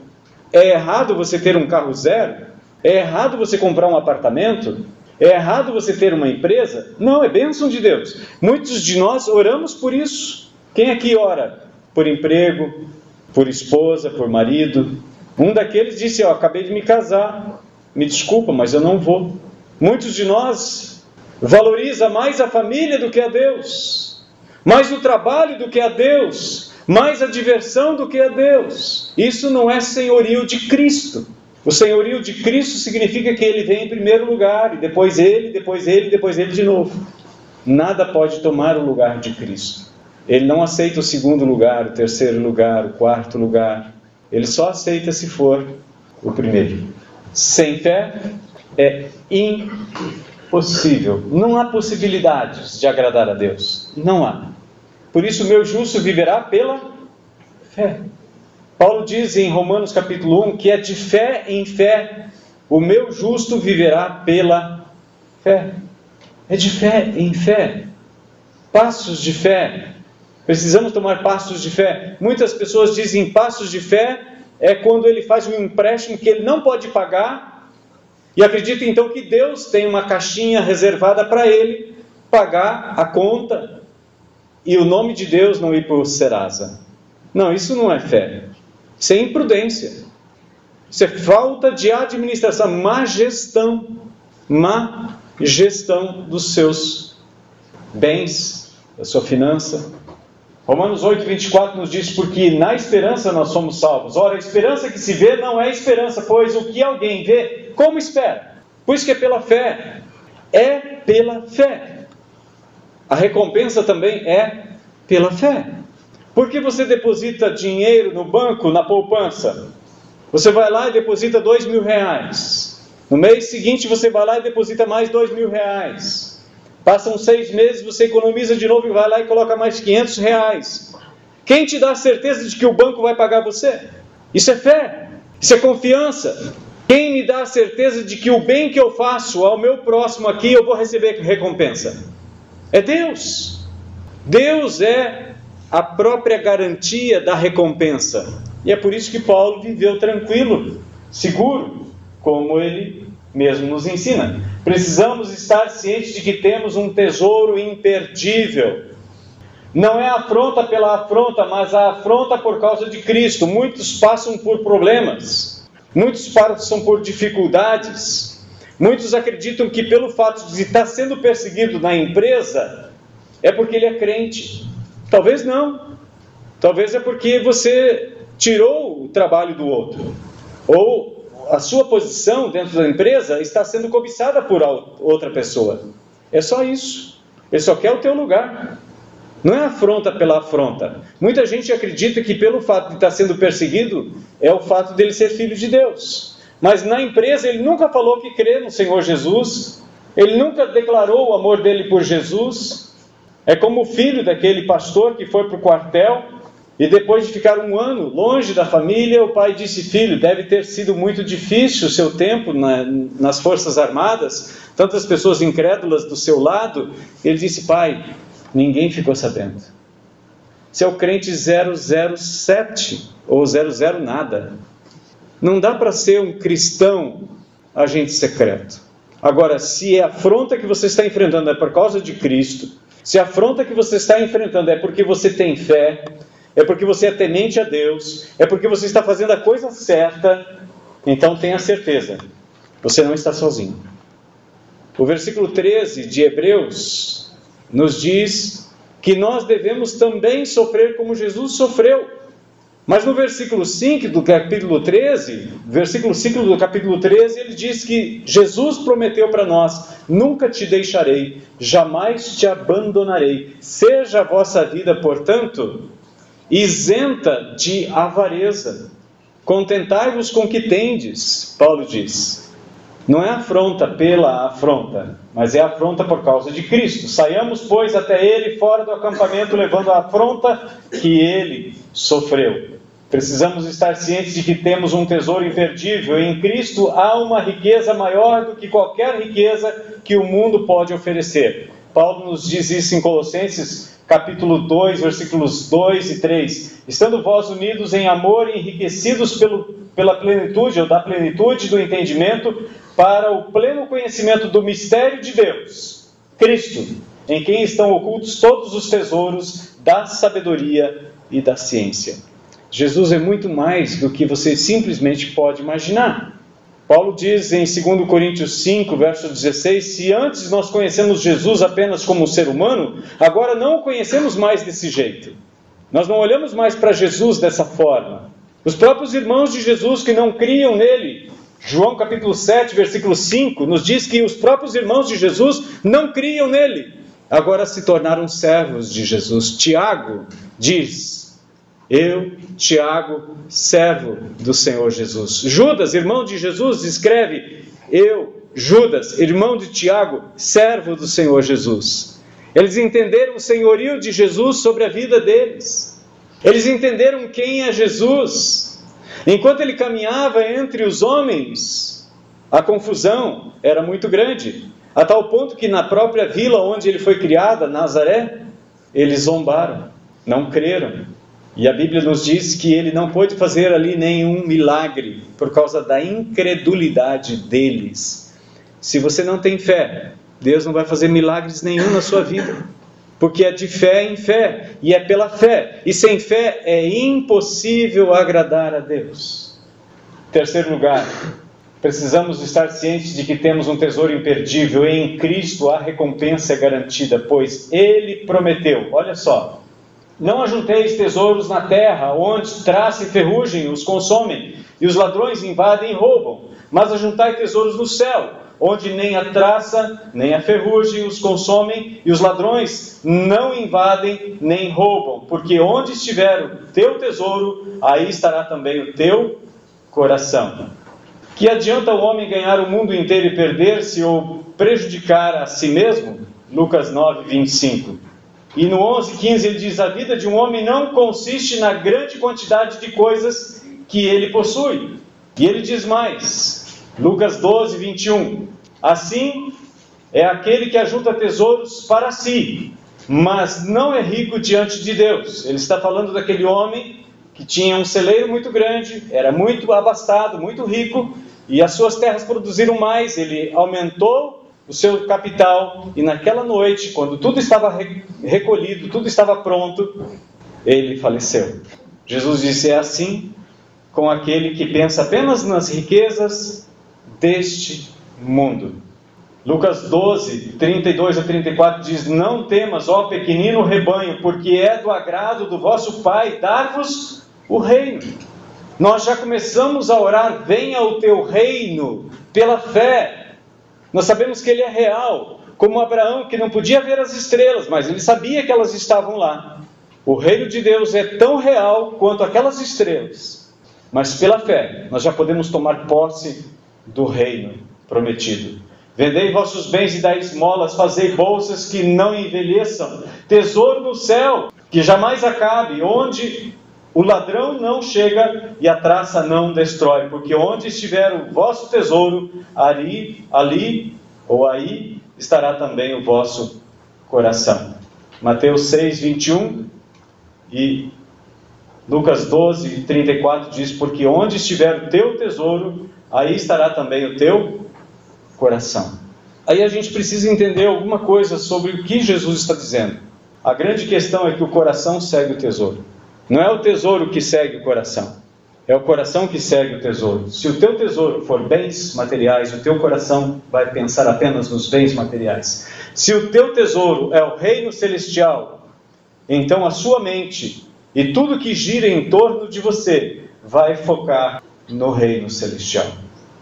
É errado você ter um carro zero? É errado você comprar um apartamento? É errado você ter uma empresa? Não, é bênção de Deus. Muitos de nós oramos por isso. Quem aqui ora por emprego, por esposa, por marido? Um daqueles disse, acabei de me casar. Me desculpa, mas eu não vou. Muitos de nós valoriza mais a família do que a Deus. Mais o trabalho do que a Deus. Mais a diversão do que a Deus. Isso não é senhorio de Cristo. O senhorio de Cristo significa que Ele vem em primeiro lugar, e depois Ele, depois Ele, depois Ele de novo. Nada pode tomar o lugar de Cristo. Ele não aceita o segundo lugar, o terceiro lugar, o quarto lugar. Ele só aceita se for o primeiro. Sem fé é impossível. Não há possibilidades de agradar a Deus. Não há. Por isso o meu justo viverá pela fé. Paulo diz em Romanos capítulo 1 que é de fé em fé. O meu justo viverá pela fé. É de fé em fé. Passos de fé. Precisamos tomar passos de fé. Muitas pessoas dizem passos de fé é quando ele faz um empréstimo que ele não pode pagar e acredita então que Deus tem uma caixinha reservada para ele pagar a conta e o nome de Deus não ir para o Serasa. Não, isso não é fé. Isso é imprudência. Isso é falta de administração, má gestão dos seus bens, da sua finança. Romanos 8, 24 nos diz, porque na esperança nós somos salvos. Ora, a esperança que se vê não é esperança, pois o que alguém vê, como espera? Por isso que é pela fé. É pela fé. A recompensa também é pela fé. Por que você deposita dinheiro no banco, na poupança? Você vai lá e deposita R$2.000. No mês seguinte você vai lá e deposita mais R$2.000. Passam 6 meses, você economiza de novo e vai lá e coloca mais R$500. Quem te dá a certeza de que o banco vai pagar você? Isso é fé, isso é confiança. Quem me dá a certeza de que o bem que eu faço ao meu próximo aqui, eu vou receber recompensa? É Deus. Deus é a própria garantia da recompensa. E é por isso que Paulo viveu tranquilo, seguro, como ele mesmo nos ensina. Precisamos estar cientes de que temos um tesouro imperdível. Não é a afronta pela afronta, mas a afronta por causa de Cristo. Muitos passam por problemas. Muitos passam por dificuldades. Muitos acreditam que pelo fato de estar sendo perseguido na empresa, é porque ele é crente. Talvez não. Talvez é porque você tirou o trabalho do outro. Ou a sua posição dentro da empresa está sendo cobiçada por outra pessoa. É só isso. Ele só quer o teu lugar. Não é afronta pela afronta. Muita gente acredita que pelo fato de estar sendo perseguido, é o fato dele ser filho de Deus. Mas na empresa ele nunca falou que crê no Senhor Jesus, ele nunca declarou o amor dele por Jesus. É como o filho daquele pastor que foi para o quartel, e depois de ficar 1 ano longe da família, o pai disse: filho, deve ter sido muito difícil o seu tempo nas Forças Armadas, tantas pessoas incrédulas do seu lado. Ele disse: pai, ninguém ficou sabendo. Você é o crente 007 ou 00 nada. Não dá para ser um cristão agente secreto. Agora, se a afronta que você está enfrentando é por causa de Cristo, se a afronta que você está enfrentando é porque você tem fé, é porque você é temente a Deus, é porque você está fazendo a coisa certa, então tenha certeza, você não está sozinho. O versículo 13 de Hebreus nos diz que nós devemos também sofrer como Jesus sofreu. Mas no versículo 5 do capítulo 13, ele diz que Jesus prometeu para nós: nunca te deixarei, jamais te abandonarei. Seja a vossa vida, portanto, isenta de avareza. Contentai-vos com o que tendes, Paulo diz. Não é afronta pela afronta, mas é afronta por causa de Cristo. Saiamos, pois, até ele fora do acampamento, levando a afronta que ele sofreu. Precisamos estar cientes de que temos um tesouro imperdível. Em Cristo há uma riqueza maior do que qualquer riqueza que o mundo pode oferecer. Paulo nos diz isso em Colossenses, capítulo 2, versículos 2 e 3. Estando vós unidos em amor e enriquecidos pela plenitude, ou da plenitude do entendimento, para o pleno conhecimento do mistério de Deus, Cristo, em quem estão ocultos todos os tesouros da sabedoria e da ciência. Jesus é muito mais do que você simplesmente pode imaginar. Paulo diz em 2 Coríntios 5, verso 16, se antes nós conhecemos Jesus apenas como um ser humano, agora não o conhecemos mais desse jeito. Nós não olhamos mais para Jesus dessa forma. Os próprios irmãos de Jesus que não criam nele, João capítulo 7, versículo 5, nos diz que os próprios irmãos de Jesus não criam nele. Agora se tornaram servos de Jesus. Tiago diz: eu, Tiago, servo do Senhor Jesus. Judas, irmão de Jesus, escreve: eu, Judas, irmão de Tiago, servo do Senhor Jesus. Eles entenderam o senhorio de Jesus sobre a vida deles. Eles entenderam quem é Jesus. Enquanto ele caminhava entre os homens, a confusão era muito grande, a tal ponto que na própria vila onde ele foi criado, Nazaré, eles zombaram, não creram. E a Bíblia nos diz que ele não pôde fazer ali nenhum milagre por causa da incredulidade deles. Se você não tem fé, Deus não vai fazer milagres nenhum na sua vida. Porque é de fé em fé, e é pela fé. E sem fé é impossível agradar a Deus. Terceiro lugar, precisamos estar cientes de que temos um tesouro imperdível. Em Cristo a recompensa é garantida, pois Ele prometeu. Olha só. Não ajunteis tesouros na terra, onde traça e ferrugem os consomem, e os ladrões invadem e roubam. Mas ajuntai tesouros no céu, onde nem a traça, nem a ferrugem os consomem, e os ladrões não invadem nem roubam. Porque onde estiver o teu tesouro, aí estará também o teu coração. Que adianta o homem ganhar o mundo inteiro e perder-se ou prejudicar a si mesmo? Lucas 9, 25. E no 11:15 ele diz: a vida de um homem não consiste na grande quantidade de coisas que ele possui. E ele diz mais, Lucas 12, 21. Assim é aquele que ajunta tesouros para si, mas não é rico diante de Deus. Ele está falando daquele homem que tinha um celeiro muito grande, era muito abastado, muito rico, e as suas terras produziram mais. Ele aumentou o seu capital, e naquela noite, quando tudo estava recolhido, tudo estava pronto, ele faleceu. Jesus disse: é assim com aquele que pensa apenas nas riquezas deste mundo. Lucas 12, 32 a 34 diz: não temas, ó pequenino rebanho, porque é do agrado do vosso Pai dar-vos o reino. Nós já começamos a orar: venha o teu reino, pela fé. Nós sabemos que ele é real. como Abraão, que não podia ver as estrelas, mas ele sabia que elas estavam lá. O reino de Deus é tão real quanto aquelas estrelas. Mas pela fé, nós já podemos tomar posse do reino prometido. Vendei vossos bens e dai esmolas, fazei bolsas que não envelheçam, tesouro no céu, que jamais acabe, onde o ladrão não chega e a traça não destrói, porque onde estiver o vosso tesouro, ali ou aí estará também o vosso coração. Mateus 6, 21 e Lucas 12, 34 diz, porque onde estiver o teu tesouro, aí estará também o teu coração. Aí a gente precisa entender alguma coisa sobre o que Jesus está dizendo. A grande questão é que o coração segue o tesouro. Não é o tesouro que segue o coração, é o coração que segue o tesouro. Se o teu tesouro for bens materiais, o teu coração vai pensar apenas nos bens materiais. Se o teu tesouro é o reino celestial, então a sua mente e tudo que gira em torno de você vai focar no reino celestial.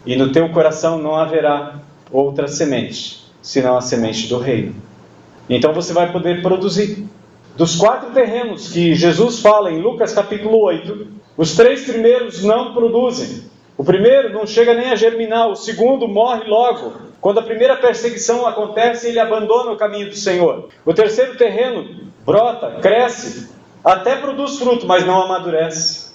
E no teu coração não haverá outra semente, senão a semente do reino. Então você vai poder produzir. Dos 4 terrenos que Jesus fala em Lucas capítulo 8, os 3 primeiros não produzem. O primeiro não chega nem a germinar, o segundo morre logo. Quando a primeira perseguição acontece, ele abandona o caminho do Senhor. O terceiro terreno brota, cresce, até produz fruto, mas não amadurece.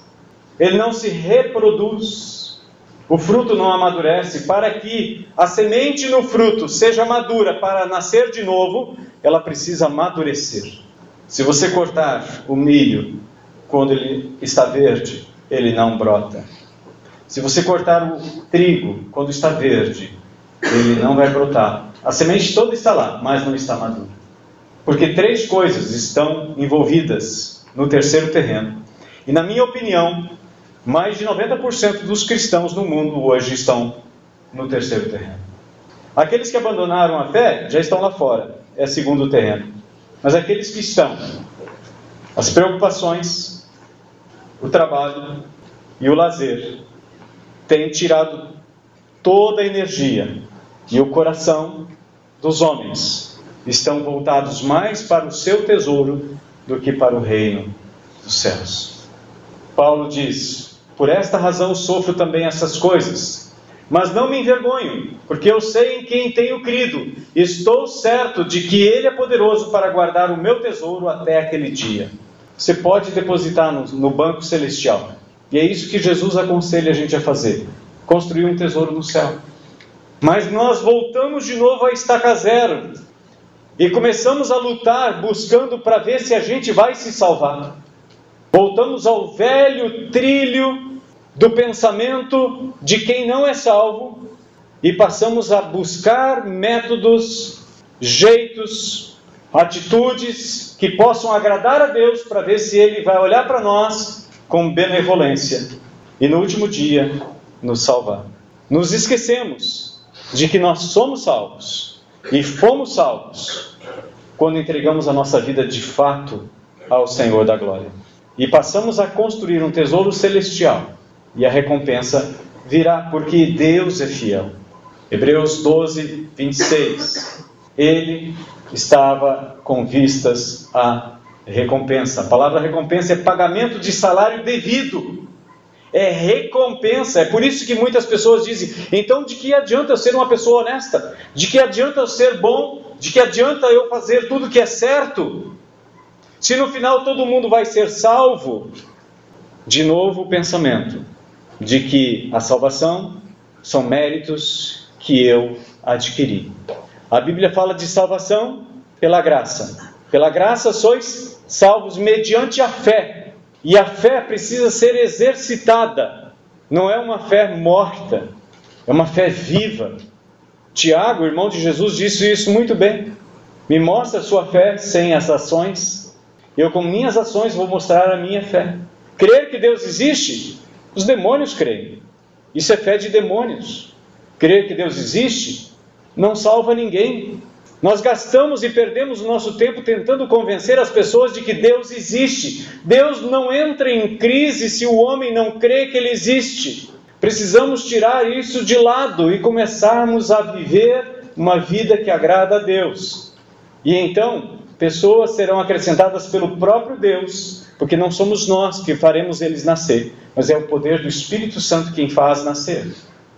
Ele não se reproduz. O fruto não amadurece. Para que a semente no fruto seja madura para nascer de novo, ela precisa amadurecer. Se você cortar o milho quando ele está verde, ele não brota. Se você cortar o trigo quando está verde, ele não vai brotar. A semente toda está lá, mas não está madura. Porque 3 coisas estão envolvidas no terceiro terreno. E na minha opinião, mais de 90% dos cristãos no mundo hoje estão no terceiro terreno. Aqueles que abandonaram a fé já estão lá fora, é segundo terreno. Mas aqueles que estão, as preocupações, o trabalho e o lazer, têm tirado toda a energia e o coração dos homens estão voltados mais para o seu tesouro do que para o reino dos céus. Paulo diz, por esta razão sofro também essas coisas, mas não me envergonho, porque eu sei em quem tenho crido. Estou certo de que Ele é poderoso para guardar o meu tesouro até aquele dia. Você pode depositar no banco celestial. E é isso que Jesus aconselha a gente a fazer. Construir um tesouro no céu. Mas nós voltamos de novo à estaca zero. E começamos a lutar buscando para ver se a gente vai se salvar. Voltamos ao velho trilho do pensamento de quem não é salvo e passamos a buscar métodos, jeitos, atitudes que possam agradar a Deus para ver se Ele vai olhar para nós com benevolência e no último dia nos salvar. Nos esquecemos de que nós somos salvos e fomos salvos quando entregamos a nossa vida de fato ao Senhor da glória e passamos a construir um tesouro celestial. E a recompensa virá, porque Deus é fiel. Hebreus 12, 26. Ele estava com vistas à recompensa. A palavra recompensa é pagamento de salário devido. É recompensa. É por isso que muitas pessoas dizem, então de que adianta eu ser uma pessoa honesta? De que adianta eu ser bom? De que adianta eu fazer tudo que é certo? Se no final todo mundo vai ser salvo? De novo o pensamento de que a salvação são méritos que eu adquiri. A Bíblia fala de salvação pela graça. Pela graça sois salvos mediante a fé. E a fé precisa ser exercitada. Não é uma fé morta, é uma fé viva. Tiago, irmão de Jesus, disse isso muito bem. Me mostra a sua fé sem as ações. Eu com minhas ações vou mostrar a minha fé. Crer que Deus existe? Os demônios creem. Isso é fé de demônios. Crer que Deus existe não salva ninguém. Nós gastamos e perdemos o nosso tempo tentando convencer as pessoas de que Deus existe. Deus não entra em crise se o homem não crê que Ele existe. Precisamos tirar isso de lado e começarmos a viver uma vida que agrada a Deus. E então, pessoas serão acrescentadas pelo próprio Deus, porque não somos nós que faremos eles nascer, mas é o poder do Espírito Santo quem faz nascer,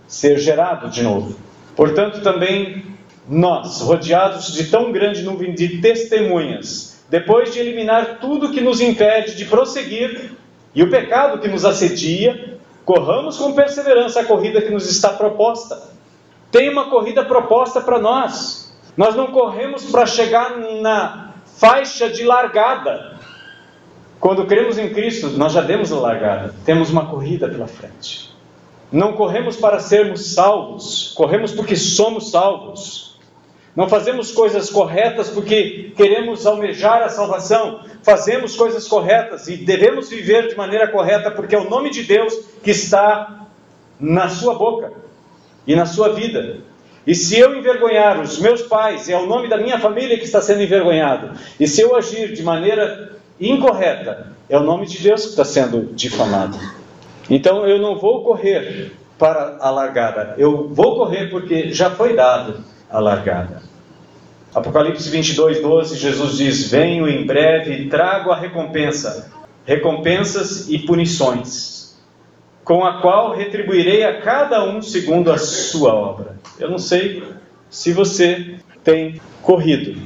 ser gerado de novo. Portanto, também nós, rodeados de tão grande nuvem de testemunhas, depois de eliminar tudo que nos impede de prosseguir e o pecado que nos assedia, corramos com perseverança a corrida que nos está proposta. Tem uma corrida proposta para nós. Nós não corremos para chegar na faixa de largada. Quando cremos em Cristo, nós já demos a largada. Temos uma corrida pela frente. Não corremos para sermos salvos. Corremos porque somos salvos. Não fazemos coisas corretas porque queremos almejar a salvação. Fazemos coisas corretas e devemos viver de maneira correta porque é o nome de Deus que está na sua boca e na sua vida. E se eu envergonhar os meus pais, é o nome da minha família que está sendo envergonhado. E se eu agir de maneira incorreta, é o nome de Deus que está sendo difamado. Então eu não vou correr para a largada. Eu vou correr porque já foi dado a largada. Apocalipse 22:12, Jesus diz: venho em breve e trago a recompensa, recompensas e punições, com a qual retribuirei a cada um segundo a sua obra. Eu não sei se você tem corrido,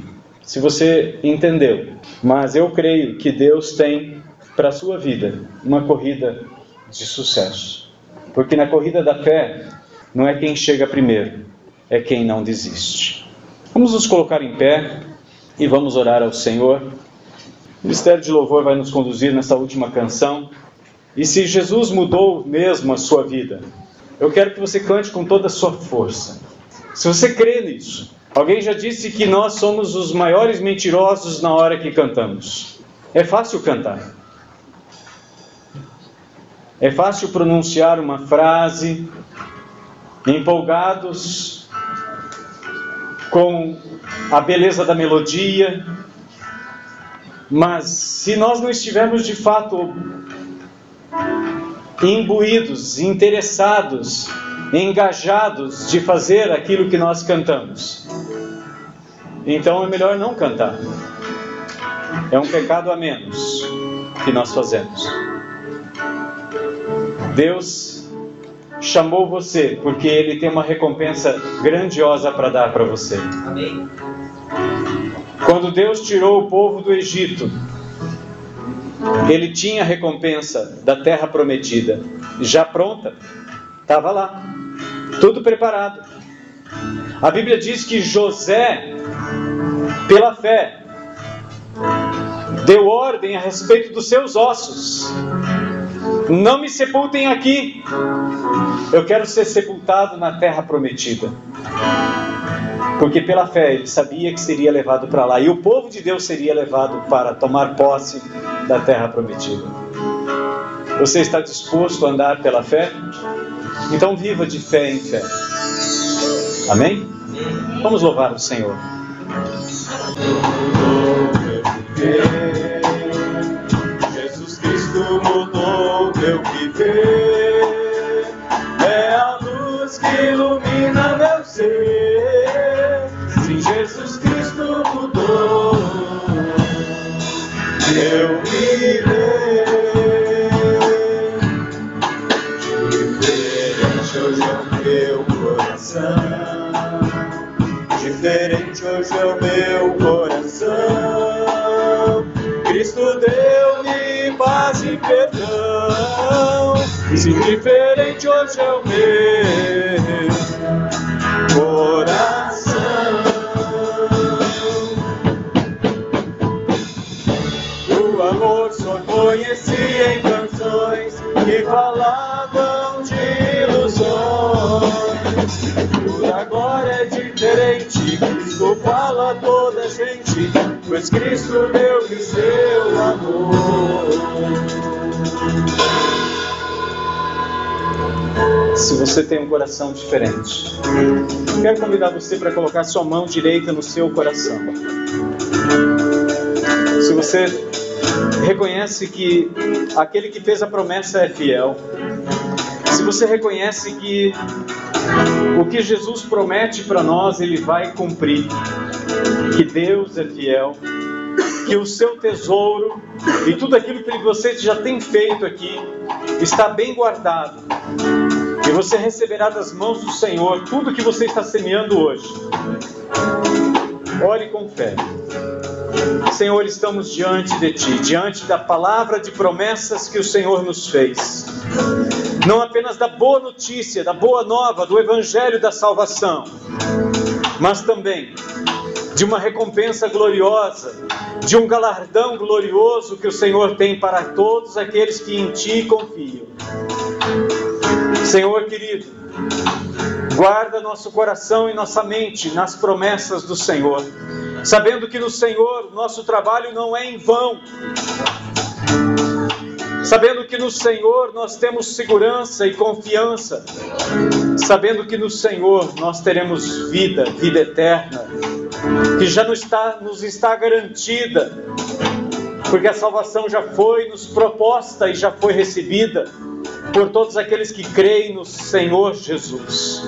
se você entendeu, mas eu creio que Deus tem para a sua vida uma corrida de sucesso. Porque na corrida da fé, não é quem chega primeiro, é quem não desiste. Vamos nos colocar em pé e vamos orar ao Senhor. O Ministério de Louvor vai nos conduzir nessa última canção. E se Jesus mudou mesmo a sua vida, eu quero que você cante com toda a sua força. Se você crê nisso, alguém já disse que nós somos os maiores mentirosos na hora que cantamos. É fácil cantar. É fácil pronunciar uma frase, empolgados com a beleza da melodia, mas se nós não estivermos de fato imbuídos, interessados, engajados de fazer aquilo que nós cantamos, então é melhor não cantar. É um pecado a menos que nós fazemos. Deus chamou você porque Ele tem uma recompensa grandiosa para dar para você. Amém. Quando Deus tirou o povo do Egito, Ele tinha a recompensa da terra prometida já pronta, estava lá, tudo preparado. A Bíblia diz que José, pela fé, deu ordem a respeito dos seus ossos: não me sepultem aqui, eu quero ser sepultado na terra prometida. Porque pela fé ele sabia que seria levado para lá, e o povo de Deus seria levado para tomar posse da terra prometida. Você está disposto a andar pela fé? Então viva de fé em fé. Amém? Vamos louvar o Senhor. Jesus Cristo mudou meu viver, é a luz que ilumina meu ser. Sim, Jesus Cristo mudou meu viver. Diferente hoje é o meu coração, diferente hoje é o meu coração. Cristo deu-me paz e perdão. Sim, diferente hoje é o meu coração. O amor só conheci em canções que falavam de ilusões. Por agora é diferente, Cristo fala a toda a gente, pois Cristo deu-me seu amor. Se você tem um coração diferente, quero convidar você para colocar sua mão direita no seu coração. Se você reconhece que aquele que fez a promessa é fiel, se você reconhece que o que Jesus promete para nós, Ele vai cumprir, que Deus é fiel, que o seu tesouro e tudo aquilo que você já tem feito aqui está bem guardado, e você receberá das mãos do Senhor tudo que você está semeando hoje. Ore com fé. Senhor, estamos diante de Ti, diante da palavra de promessas que o Senhor nos fez. Não apenas da boa notícia, da boa nova, do Evangelho da salvação, mas também de uma recompensa gloriosa, de um galardão glorioso que o Senhor tem para todos aqueles que em Ti confiam. Senhor querido, guarda nosso coração e nossa mente nas promessas do Senhor, sabendo que no Senhor nosso trabalho não é em vão, sabendo que no Senhor nós temos segurança e confiança, sabendo que no Senhor nós teremos vida eterna, que já nos está garantida, porque a salvação já foi nos proposta e já foi recebida por todos aqueles que creem no Senhor Jesus.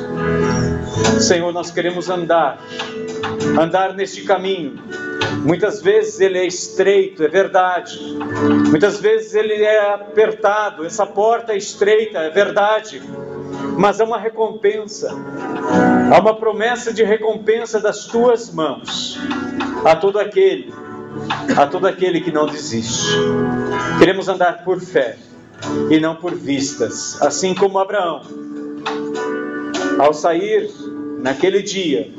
Senhor, nós queremos andar neste caminho. Muitas vezes ele é estreito, é verdade. Muitas vezes ele é apertado, essa porta é estreita, é verdade. Mas há uma recompensa, há uma promessa de recompensa das tuas mãos a todo aquele que não desiste. Queremos andar por fé e não por vistas, assim como Abraão, ao sair naquele dia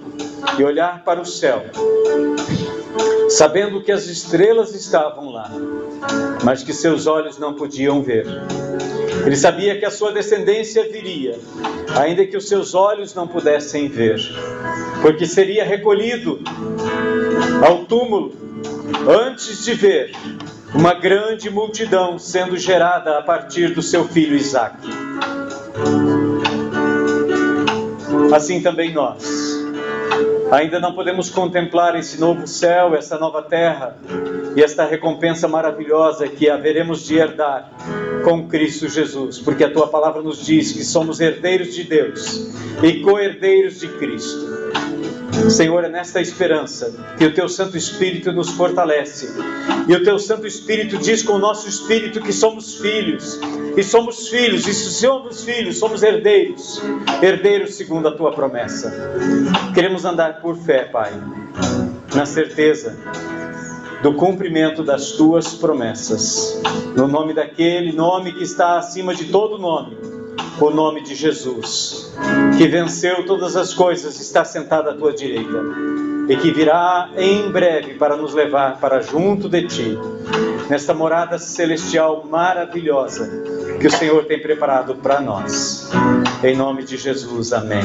e olhar para o céu, sabendo que as estrelas estavam lá, mas que seus olhos não podiam ver. Ele sabia que a sua descendência viria, ainda que os seus olhos não pudessem ver, porque seria recolhido ao túmulo antes de ver uma grande multidão sendo gerada a partir do seu filho Isaque. Assim também nós ainda não podemos contemplar esse novo céu, essa nova terra e esta recompensa maravilhosa que haveremos de herdar com Cristo Jesus, porque a Tua palavra nos diz que somos herdeiros de Deus e co-herdeiros de Cristo. Senhor, é nesta esperança que o Teu Santo Espírito nos fortalece, e o Teu Santo Espírito diz com o nosso espírito que somos filhos, e somos filhos, e se somos filhos, somos herdeiros, herdeiros segundo a Tua promessa. Queremos andar por fé, Pai, na certeza do cumprimento das Tuas promessas, no nome daquele nome que está acima de todo nome, o nome de Jesus, que venceu todas as coisas, está sentado à Tua direita, e que virá em breve para nos levar para junto de Ti, nesta morada celestial maravilhosa que o Senhor tem preparado para nós. Em nome de Jesus, amém.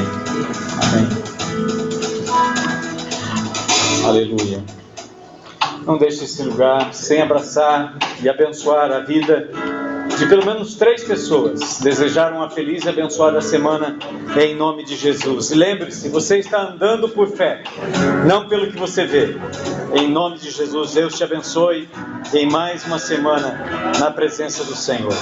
Amém. Aleluia. Não deixe esse lugar sem abraçar e abençoar a vida de pelo menos 3 pessoas. Desejar uma feliz e abençoada semana em nome de Jesus. E lembre-se, você está andando por fé, não pelo que você vê. Em nome de Jesus, Deus te abençoe em mais uma semana na presença do Senhor.